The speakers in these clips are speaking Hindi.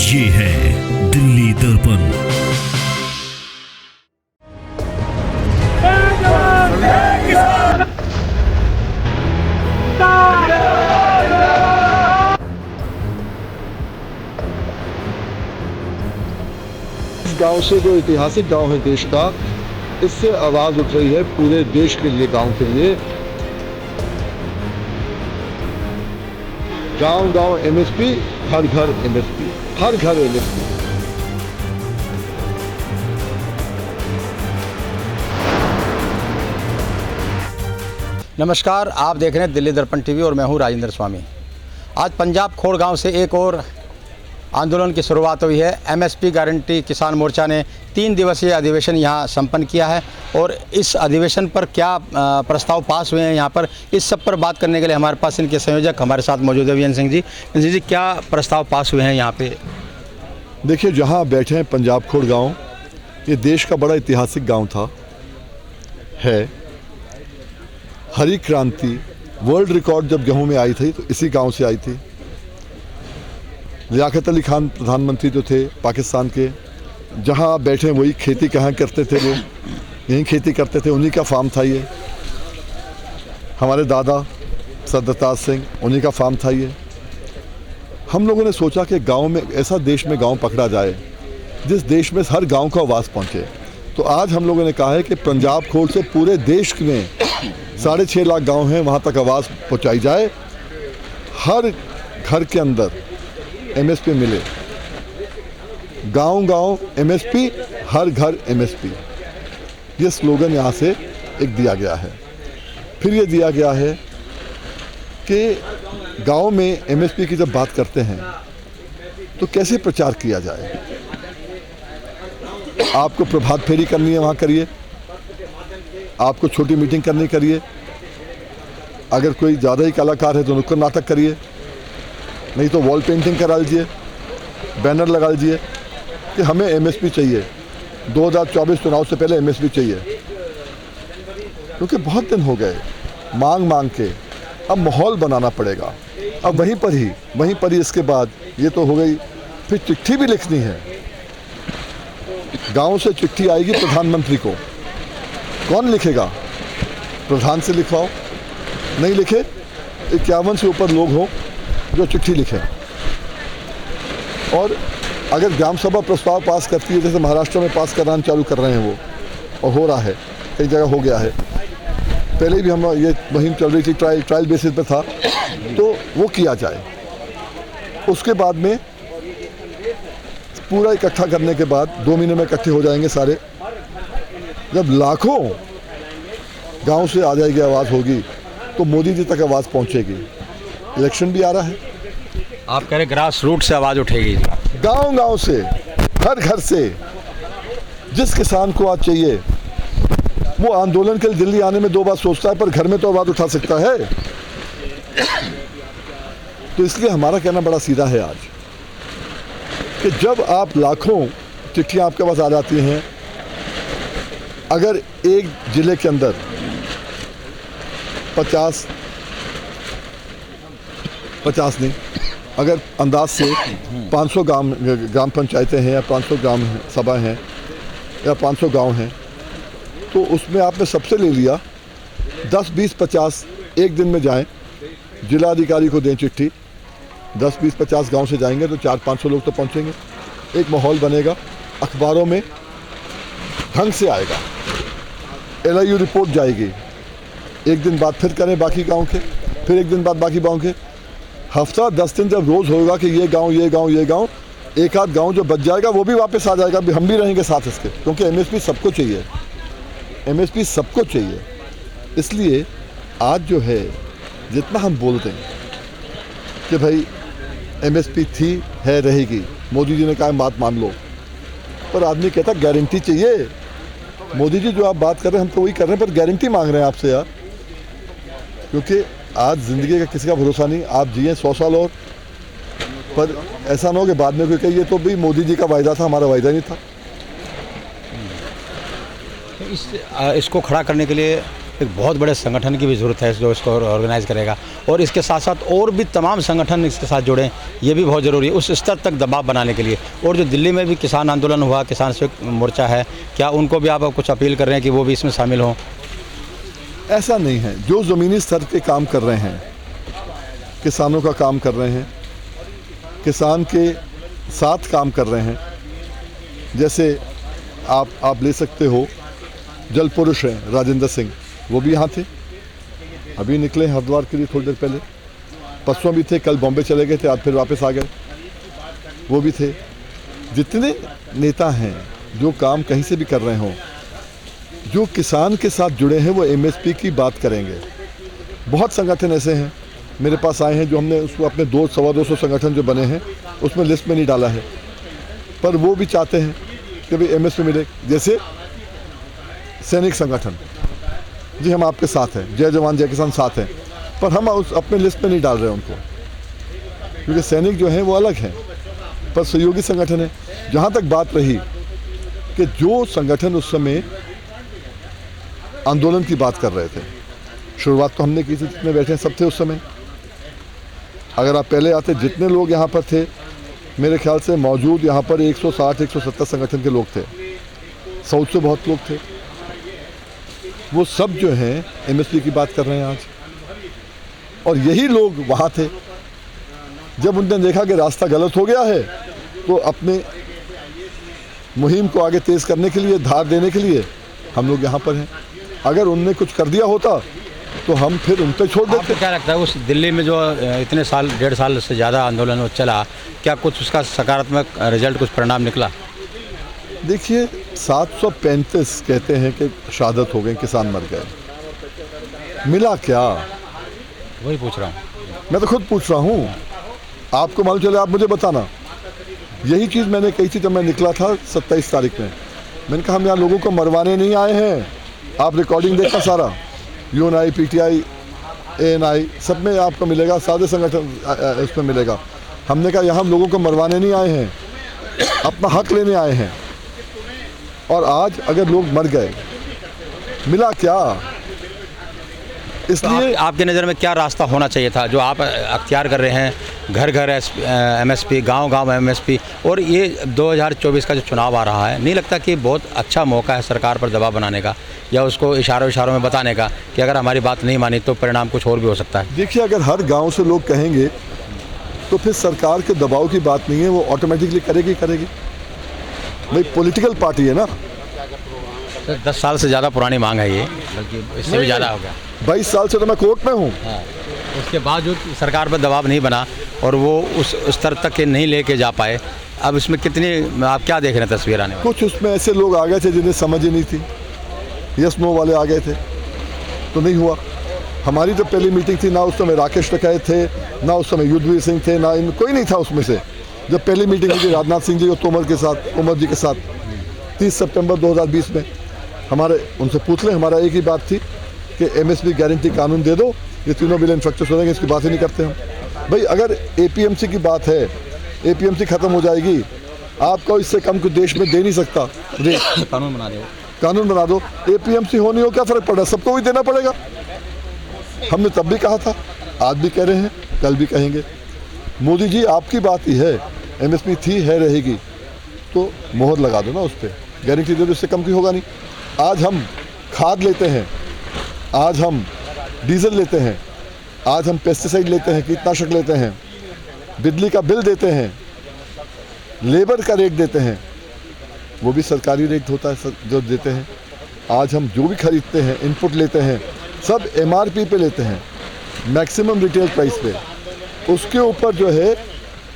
ये है दिल्ली दर्पण। इस गांव से जो ऐतिहासिक गांव है देश का, इससे आवाज उठ रही है पूरे देश के लिए, गांव के लिए। गांव गांव एमएसपी, हर घर एमएसपी, हर घर एमएसपी। नमस्कार, आप देख रहे हैं दिल्ली दर्पण टीवी और मैं हूं राजेंद्र स्वामी। आज पंजाब खोड़ गांव से एक और आंदोलन की शुरुआत हुई है। एमएसपी गारंटी किसान मोर्चा ने 3 दिवसीय अधिवेशन यहां संपन्न किया है और इस अधिवेशन पर क्या प्रस्ताव पास हुए हैं, यहां पर इस सब पर बात करने के लिए हमारे पास इनके संयोजक हमारे साथ मौजूद है वीएन सिंह जी। जी, क्या प्रस्ताव पास हुए हैं यहाँ पे? देखिए, जहां बैठे हैं पंजाब खोड़ गांव, ये देश का बड़ा ऐतिहासिक गांव था, है। हरी क्रांति वर्ल्ड रिकॉर्ड जब गेहूं में आई थी तो इसी गांव से आई थी। लियाकत अली खान प्रधानमंत्री जो थे पाकिस्तान के, जहां आप बैठे वही खेती कहाँ करते थे, वो यहीं खेती करते थे, उन्हीं का फार्म था ये। हमारे दादा सरदार सिंह, उन्हीं का फार्म था ये। हम लोगों ने सोचा कि गांव में ऐसा देश में गांव पकड़ा जाए जिस देश में हर गांव को आवाज़ पहुंचे। तो आज हम लोगों ने कहा है कि पंजाब खोड़ से पूरे देश में 6.5 लाख गांव हैं, वहां तक आवाज़ पहुंचाई जाए। हर घर के अंदर एमएसपी मिले। गांव गांव एमएसपी, हर घर एमएसपी, ये स्लोगन यहाँ से एक दिया गया है। फिर ये दिया गया है कि गांव में एमएसपी की जब बात करते हैं तो कैसे प्रचार किया जाए। आपको प्रभात फेरी करनी है, वहाँ करिए। आपको छोटी मीटिंग करनी, करिए। अगर कोई ज़्यादा ही कलाकार है तो नुक्कड़ नाटक करिए, नहीं तो वॉल पेंटिंग करा लीजिए, बैनर लगा लीजिए कि हमें एमएसपी चाहिए, 2024 चुनाव से पहले एमएसपी चाहिए। क्योंकि बहुत दिन हो गए मांग मांग के, अब माहौल बनाना पड़ेगा। अब वहीं पर ही इसके बाद ये तो हो गई, फिर चिट्ठी भी लिखनी है। गांव से चिट्ठी आएगी प्रधानमंत्री को, कौन लिखेगा? प्रधान से लिखवाओ, नहीं लिखे 51 से ऊपर लोग हों जो चिट्ठी लिखें। और अगर ग्राम सभा प्रस्ताव पास करती है, जैसे महाराष्ट्र में पास कराना चालू कर रहे हैं वो, और हो रहा है, कई जगह हो गया है, पहले भी हम ये मुहिम चल रही थी, ट्रायल बेसिस पे था, तो वो किया जाए। उसके बाद में पूरा इकट्ठा करने के बाद 2 महीने में इकट्ठे हो जाएंगे सारे। जब लाखों गांव से आ जाएगी, आवाज़ होगी, तो मोदी जी तक आवाज़ पहुंचेगी। इलेक्शन भी आ रहा है, आप कह रहे ग्रास रूट से आवाज़ उठेगी? गांव गांव से, हर घर से। जिस किसान को आज चाहिए वो आंदोलन के लिए दिल्ली आने में 2 बार सोचता है, पर घर में तो आवाज़ उठा सकता है। तो इसलिए हमारा कहना बड़ा सीधा है आज कि जब आप लाखों चिट्ठियां आपके पास आ जाती हैं, अगर एक जिले के अंदर 50 नहीं, अगर अंदाज से 500 ग्राम पंचायतें हैं या 500 ग्राम सभा हैं या 500 गांव हैं, तो उसमें आपने सबसे ले लिया 10, 20, 50 एक दिन में जाएं, जिलाधिकारी को दें चिट्ठी। 10, 20, 50 गांव से जाएंगे तो 400-500 लोग तो पहुंचेंगे। एक माहौल बनेगा, अखबारों में ढंग से आएगा, LIU रिपोर्ट जाएगी। एक दिन बाद फिर करें बाकी गांव के, फिर एक दिन बाद बाकी गांव के। हफ्ता 10 दिन जब रोज़ होगा कि ये गांव, एक आध गांव जो बच जाएगा वो भी वापस आ जाएगा, हम भी रहेंगे साथ इसके। क्योंकि एमएसपी सबको चाहिए, एमएसपी सबको चाहिए। इसलिए आज जो है, जितना हम बोलते हैं कि भाई एमएसपी थी, है, रहेगी, मोदी जी ने कहा बात मान लो, पर आदमी कहता गारंटी चाहिए। मोदी जी जो आप बात कर रहे हैं, हम तो वही कर रहे हैं, पर गारंटी मांग रहे हैं आपसे यार। क्योंकि आज ज़िंदगी का किसी का भरोसा नहीं। आप जिए 100 साल और, पर ऐसा ना हो कि बाद में कोई कहे ये तो भी मोदी जी का वायदा था, हमारा वायदा नहीं था। इसको खड़ा करने के लिए एक बहुत बड़े संगठन की भी ज़रूरत है जो इसको ऑर्गेनाइज़ करेगा, और इसके साथ साथ और भी तमाम संगठन इसके साथ जुड़ें, ये भी बहुत ज़रूरी है उस स्तर तक दबाव बनाने के लिए। और जो दिल्ली में भी किसान आंदोलन हुआ, किसान संयुक्त मोर्चा है, क्या उनको भी आप कुछ अपील कर रहे हैं कि वो भी इसमें शामिल हों? ऐसा नहीं है, जो ज़मीनी स्तर के काम कर रहे हैं, किसानों का काम कर रहे हैं, किसान के साथ काम कर रहे हैं, जैसे आप ले सकते हो जल पुरुष हैं राजेंद्र सिंह, वो भी यहाँ थे, अभी निकले हरिद्वार के लिए थोड़ी देर पहले, परसों भी थे, कल बॉम्बे चले गए थे, आज फिर वापस आ गए, वो भी थे। जितने नेता हैं जो काम कहीं से भी कर रहे हों, जो किसान के साथ जुड़े हैं, वो एमएसपी की बात करेंगे। बहुत संगठन ऐसे हैं मेरे पास आए हैं जो हमने उसको अपने 200-225 संगठन जो बने हैं उसमें लिस्ट में नहीं डाला है, पर वो भी चाहते हैं कि भाई एमएसपी मिले। जैसे सैनिक संगठन, जी हम आपके साथ हैं, जय जवान जय किसान साथ हैं, पर हम उस अपने लिस्ट में नहीं डाल रहे हैं उनको, क्योंकि सैनिक जो हैं वो अलग हैं, पर सहयोगी संगठन है। जहाँ तक बात रही कि जो संगठन उस समय आंदोलन की बात कर रहे थे, शुरुआत तो हमने की थी, जितने बैठे सब थे उस समय। अगर आप पहले आते, जितने लोग यहाँ पर थे, मेरे ख्याल से मौजूद यहाँ पर 160-170 संगठन के लोग थे, साउथ से बहुत लोग थे, वो सब जो हैं एमएसपी की बात कर रहे हैं आज। और यही लोग वहाँ थे जब उनने देखा कि रास्ता गलत हो गया है, तो अपने मुहिम को आगे तेज़ करने के लिए, धार देने के लिए हम लोग यहाँ पर हैं। अगर उनने कुछ कर दिया होता तो हम फिर उन पर छोड़ देते। आपको क्या लगता है उस दिल्ली में जो इतने साल, 1.5 साल से ज़्यादा आंदोलन वो चला, क्या कुछ उसका सकारात्मक रिजल्ट, कुछ परिणाम निकला? देखिए 735 कहते हैं कि शहादत हो गई, किसान मर गए, मिला क्या? वही पूछ रहा हूँ, मैं तो खुद पूछ रहा हूँ, आपको मालूम चले आप मुझे बताना। यही चीज़ मैंने कही थी जब मैं निकला था 27 तारीख में। मैंने कहा हम यहाँ लोगों को मरवाने नहीं आए हैं। आप रिकॉर्डिंग देखना सारा, यूएनआई, पीटीआई, एएनआई सब में आपको मिलेगा, सारे संगठन इसमें मिलेगा। हमने कहा यहाँ हम लोगों को मरवाने नहीं आए हैं, अपना हक लेने आए हैं। और आज अगर लोग मर गए, मिला क्या? इसलिए तो आपकी नज़र में क्या रास्ता होना चाहिए था जो आप अख्तियार कर रहे हैं? घर घर एमएसपी, गांव गांव एमएसपी, और ये 2024 का जो चुनाव आ रहा है, नहीं लगता कि बहुत अच्छा मौका है सरकार पर दबाव बनाने का, या उसको इशारों में बताने का कि अगर हमारी बात नहीं मानी तो परिणाम कुछ और भी हो सकता है? देखिए, अगर हर गांव से लोग कहेंगे तो फिर सरकार के दबाव की बात नहीं है, वो ऑटोमेटिकली करेगी। भाई पॉलिटिकल पार्टी है ना। 10 साल से ज़्यादा पुरानी मांग है ये, बल्कि इससे भी ज़्यादा हो गया। 22 साल से तो मैं कोर्ट में हूँ। उसके बावजूद सरकार पर दबाव नहीं बना और वो उस स्तर तक के नहीं लेके जा पाए। अब इसमें कितनी, आप क्या देख रहे हैं तस्वीर आने में? कुछ उसमें ऐसे लोग आ गए थे जिन्हें समझ ही नहीं थी, यस नो वाले आ गए थे, तो नहीं हुआ। हमारी जब पहली मीटिंग थी, ना उस समय राकेश टिकैत थे, ना उस समय युद्धवीर सिंह थे, ना कोई नहीं था उसमें से। जब पहली मीटिंग हुई थी राजनाथ सिंह जी और तोमर जी के साथ 30 सितंबर 2020 में, हमारे उनसे पूछ लें, हमारा एक ही बात थी कि एमएसपी गारंटी कानून दे दो, ये तीनों बिल इंफ्रास्ट्रक्चर हो जाएंगे, इसकी बात ही नहीं करते हम। भाई अगर एपीएमसी की बात है, एपीएमसी ख़त्म हो जाएगी, आपको इससे कम कुछ देश में दे नहीं सकता। कानून बना दो, कानून बना दो, एपीएमसी होनी हो, क्या फ़र्क पड़ रहा है? सबको ही देना पड़ेगा। हमने तब भी कहा था, आज भी कह रहे हैं, कल भी कहेंगे। मोदी जी आपकी बात ही है, एमएसपी थी, है, रहेगी, तो मोहर लगा दो ना उस पर, गारंटी दे दो, इससे कम की होगा नहीं। आज हम खाद लेते हैं, आज हम डीजल लेते हैं, आज हम पेस्टिसाइड लेते हैं, कीटनाशक लेते हैं, बिजली का बिल देते हैं, लेबर का रेट देते हैं, वो भी सरकारी रेट होता है जो देते हैं। आज हम जो भी खरीदते हैं, इनपुट लेते हैं, सब एमआरपी पे लेते हैं, मैक्सिमम रिटेल प्राइस पे। उसके ऊपर जो है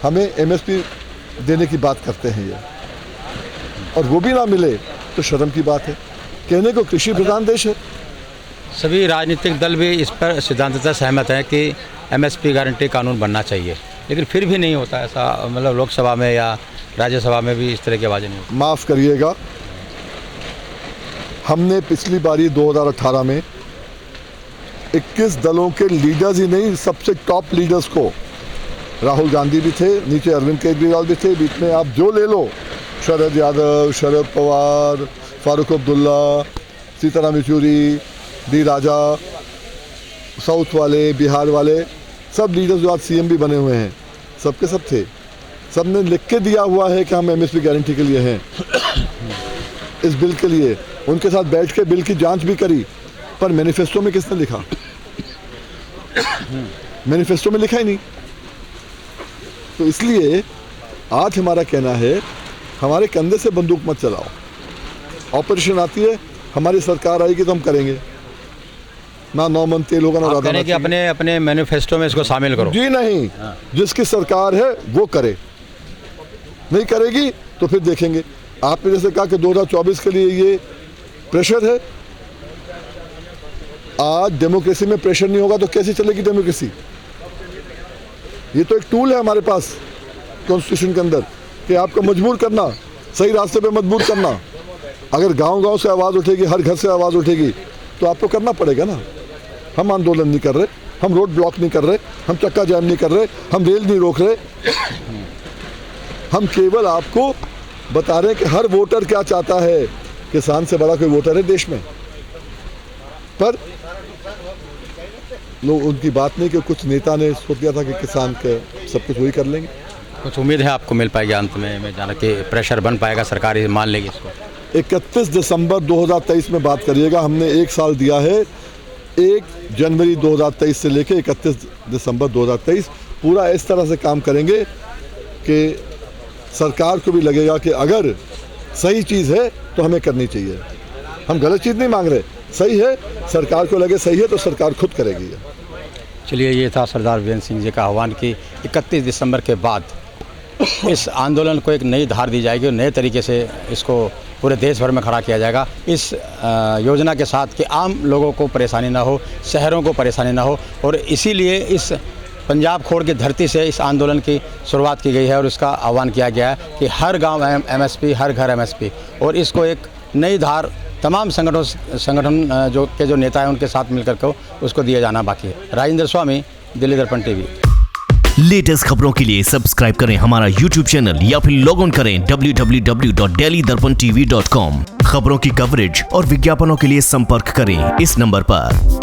हमें एमएसपी देने की बात करते हैं ये, और वो भी ना मिले तो शर्म की बात है। कहने को कृषि प्रधान देश है। सभी राजनीतिक दल भी इस पर सिद्धांततः सहमत हैं कि एमएसपी गारंटी कानून बनना चाहिए, लेकिन फिर भी नहीं होता ऐसा। मतलब लोकसभा में या राज्यसभा में भी इस तरह की आवाज़ें नहीं होती। माफ़ करिएगा, हमने पिछली बारी 2018 में 21 दलों के लीडर्स ही नहीं, सबसे टॉप लीडर्स को, राहुल गांधी भी थे, नीचे अरविंद केजरीवाल भी थे, बीच में आप जो ले लो, शरद यादव, शरद पवार, फारूक अब्दुल्ला, सीताराम येचुरी, डी राजा, साउथ वाले, बिहार वाले, सब लीडर्स जो आज सीएम भी बने हुए हैं, सबके सब थे। सब ने लिख के दिया हुआ है कि हम एमएसपी गारंटी के लिए हैं, इस बिल के लिए। उनके साथ बैठ के बिल की जांच भी करी, पर मैनिफेस्टो में किसने लिखा? मैनिफेस्टो में लिखा ही नहीं। तो इसलिए आज हमारा कहना है, हमारे कंधे से बंदूक मत चलाओ। ऑपरेशन आती है, हमारी सरकार आएगी तो हम करेंगे। ना 9 मन तेल होगा, ना आप राधा कह रहे हैं कि अपने अपने मैनिफेस्टो में इसको शामिल करो। जी नहीं, जिसकी सरकार है वो करे, नहीं करेगी तो फिर देखेंगे। आपने जैसे कहा कि 2024 के लिए ये प्रेशर है। आज डेमोक्रेसी में प्रेशर नहीं होगा तो कैसे चलेगी डेमोक्रेसी? ये तो एक टूल है हमारे पास कॉन्स्टिट्यूशन के अंदर कि आपको मजबूर करना, सही रास्ते पे मजबूर करना। अगर गांव-गांव से आवाज़ उठेगी, हर घर से आवाज़ उठेगी तो आपको करना पड़ेगा ना। हम आंदोलन नहीं कर रहे, हम रोड ब्लॉक नहीं कर रहे, हम चक्का जाम नहीं कर रहे, हम रेल नहीं रोक रहे। हम केवल आपको बता रहे हैं कि हर वोटर क्या चाहता है। किसान से बड़ा कोई वोटर है देश में? पर लोग उनकी बात नहीं कि कुछ नेता ने सोच दिया था कि किसान के सब कुछ वही कर लेंगे। कुछ उम्मीद है आपको मिल पाएगी अंत में, मैं जाना कि प्रेशर बन पाएगा, सरकार मान लेगी इसको? 31 दिसंबर 2023 में बात करिएगा। हमने 1 साल दिया है, 1 जनवरी 2023 से लेकर 31 दिसंबर 2023 पूरा इस तरह से काम करेंगे कि सरकार को भी लगेगा कि अगर सही चीज़ है तो हमें करनी चाहिए। हम गलत चीज़ नहीं मांग रहे, सही है, सरकार को लगे सही है तो सरकार खुद करेगी। चलिए, ये था सरदार वीरेंद्र सिंह जी का आह्वान कि 31 दिसंबर के बाद इस आंदोलन को एक नई धार दी जाएगी और नए तरीके से इसको पूरे देश भर में खड़ा किया जाएगा। इस योजना के साथ कि आम लोगों को परेशानी ना हो, शहरों को परेशानी ना हो, और इसीलिए इस पंजाब खोड़ की धरती से इस आंदोलन की शुरुआत की गई है और इसका आह्वान किया गया है कि हर गांव एमएसपी, हर घर एमएसपी, और इसको एक नई धार तमाम संगठन जो नेता हैं उनके साथ मिलकर के उसको दिया जाना बाकी है। राजेंद्र स्वामी, दिल्ली दर्पण टीवी। लेटेस्ट खबरों के लिए सब्सक्राइब करें हमारा YouTube चैनल या फिर लॉग ऑन करें www.delhidarpantv.com। खबरों की कवरेज और विज्ञापनों के लिए संपर्क करें इस नंबर पर।